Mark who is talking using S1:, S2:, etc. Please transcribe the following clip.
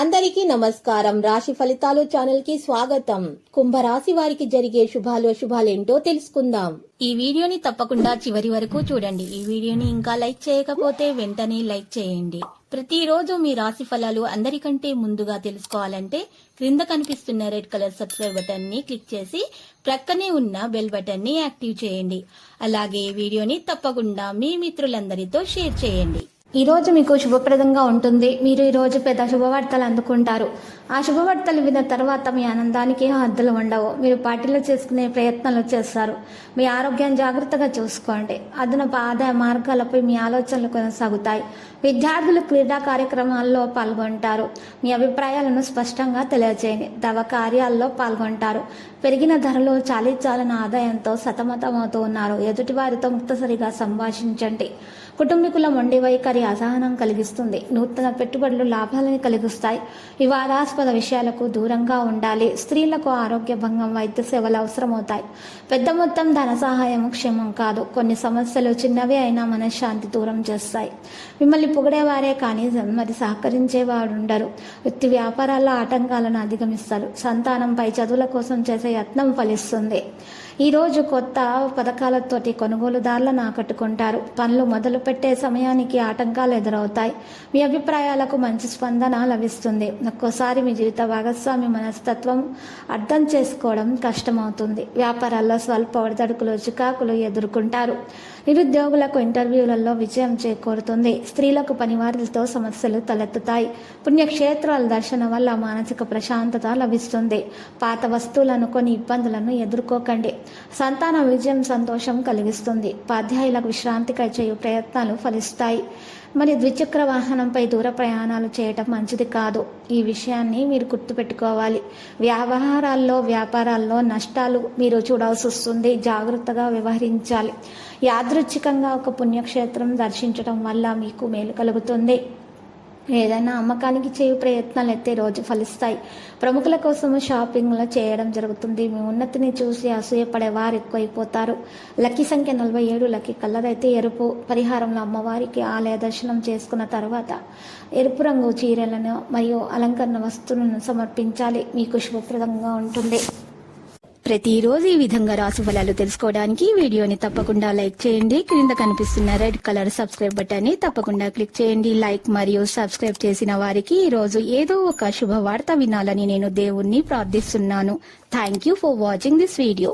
S1: అందరికీ నమస్కారం. రాశి ఫలితాలు ఛానల్ కి స్వాగతం. కుంభరాశి వారికి జరిగే శుభాలేంటో తెలుసుకుందాం. ఈ వీడియోని తప్పకుండా చివరి వరకు చూడండి. ఈ వీడియోని ఇంకా లైక్ చేయకపోతే వెంటనే లైక్ చేయండి. ప్రతిరోజు మీ రాశి ఫలాలు అందరికంటే ముందుగా తెలుసుకోవాలంటే క్రింద కనిపిస్తున్న రెడ్ కలర్ సబ్స్క్రైబ్ బటన్ ని క్లిక్ చేసి ప్రక్కనే ఉన్న బెల్ బటన్ ని యాక్టివ్ చేయండి. అలాగే ఈ వీడియోని తప్పకుండా మీ మిత్రులందరితో షేర్ చేయండి.
S2: ఈ రోజు మీకు శుభప్రదంగా ఉంటుంది. మీరు ఈ రోజు పెద్ద శుభవార్తలు అందుకుంటారు. ఆ శుభవార్తలు విన్న తర్వాత మీ ఆనందానికి హద్దులు ఉండవు. మీరు పార్టీలు చేసుకునే ప్రయత్నాలు చేస్తారు. మీ ఆరోగ్యం జాగ్రత్తగా చూసుకోండి. అదనపు ఆదాయ మార్గాలపై మీ ఆలోచనలు కొనసాగుతాయి. విద్యార్థులు క్రీడా కార్యక్రమాల్లో పాల్గొంటారు. మీ అభిప్రాయాలను స్పష్టంగా తెలియజేయండి. దవ కార్యాల్లో పాల్గొంటారు. పెరిగిన ధరలు చాలీచాలని ఆదాయంతో సతమతమవుతూ ఉన్నారు. ఎదుటివారితో ముక్తసరిగా సంభాషించండి. కుటుంబీకుల మొండి వైఖరి అసహనం కలిగిస్తుంది. నూతన పెట్టుబడులు లాభాలను కలిగిస్తాయి. వివాదాస్పద విషయాలకు దూరంగా ఉండాలి. స్త్రీలకు ఆరోగ్య భంగం, వైద్య సేవలు అవసరమవుతాయి. పెద్ద మొత్తం ధన సహాయం క్షేమం కాదు. కొన్ని సమస్యలు చిన్నవే అయినా మనశ్శాంతి దూరం చేస్తాయి. మిమ్మల్ని పొగిడేవారే కానీ మరి సహకరించేవాడు ఉండరు. వృత్తి వ్యాపారాల్లో ఆటంకాలను అధిగమిస్తారు. సంతానంపై చదువుల కోసం చేసే యత్నం ఫలిస్తుంది. ఈరోజు కొత్త పథకాలతోటి కొనుగోలుదారులను ఆకట్టుకుంటారు. పనులు మొదలు పెట్టే సమయానికి ఆటంకాలు ఎదురవుతాయి. మీ అభిప్రాయాలకు మంచి స్పందన లభిస్తుంది. ఒక్కోసారి మీ జీవిత భాగస్వామి మనస్తత్వం అర్థం చేసుకోవడం కష్టమవుతుంది. వ్యాపారాల్లో స్వల్ప ఒడిదడుకులు, చికాకులు ఎదుర్కొంటారు. నిరుద్యోగులకు ఇంటర్వ్యూలలో విజయం చేకూరుతుంది. స్త్రీలకు పనివారితో సమస్యలు తలెత్తుతాయి. పుణ్యక్షేత్రాల దర్శనం వల్ల మానసిక ప్రశాంతత లభిస్తుంది. పాత వస్తువులను కొని ఇబ్బందులను ఎదుర్కోకండి. సంతాన విజయం సంతోషం కలిగిస్తుంది. ఉపాధ్యాయులకు విశ్రాంతికై చేయు ప్రయత్నాలు ఫలిస్తాయి. మరి ద్విచక్ర వాహనంపై దూర ప్రయాణాలు చేయటం మంచిది కాదు. ఈ విషయాన్ని మీరు గుర్తుపెట్టుకోవాలి. వ్యాపారాల్లో నష్టాలు మీరు చూడాల్సి వస్తుంది. జాగ్రత్తగా వ్యవహరించాలి. యాదృచ్ఛికంగా ఒక పుణ్యక్షేత్రం దర్శించడం వల్ల మీకు మేలు కలుగుతుంది. ఏదైనా అమ్మకానికి చేయు ప్రయత్నాలు అయితే రోజు ఫలిస్తాయి. ప్రముఖుల కోసం షాపింగ్లు చేయడం జరుగుతుంది. మీ ఉన్నతిని చూసి అసూయపడే వారు ఎక్కువైపోతారు. లక్కీ సంఖ్య 47. లక్కీ కలర్ అయితే ఎరుపు. పరిహారంలో అమ్మవారికి ఆలయ దర్శనం చేసుకున్న తర్వాత ఎరుపు రంగు చీరలను మరియు అలంకరణ వస్తువులను సమర్పించాలి. మీకు శుభప్రదంగా ఉంటుంది.
S1: ప్రతిరోజు ఈ విధంగా రాశి ఫలాలు తెలుసుకోవడానికి వీడియోని తప్పకుండా లైక్ చేయండి. క్రింద కనిపిస్తున్న రెడ్ కలర్ సబ్స్క్రైబ్ బటన్ ని తప్పకుండా క్లిక్ చేయండి. లైక్ మరియు సబ్స్క్రైబ్ చేసిన వారికి ఈ రోజు ఏదో ఒక శుభవార్త వినాలని నేను దేవుణ్ణి ప్రార్థిస్తున్నాను. Thank you for watching this video.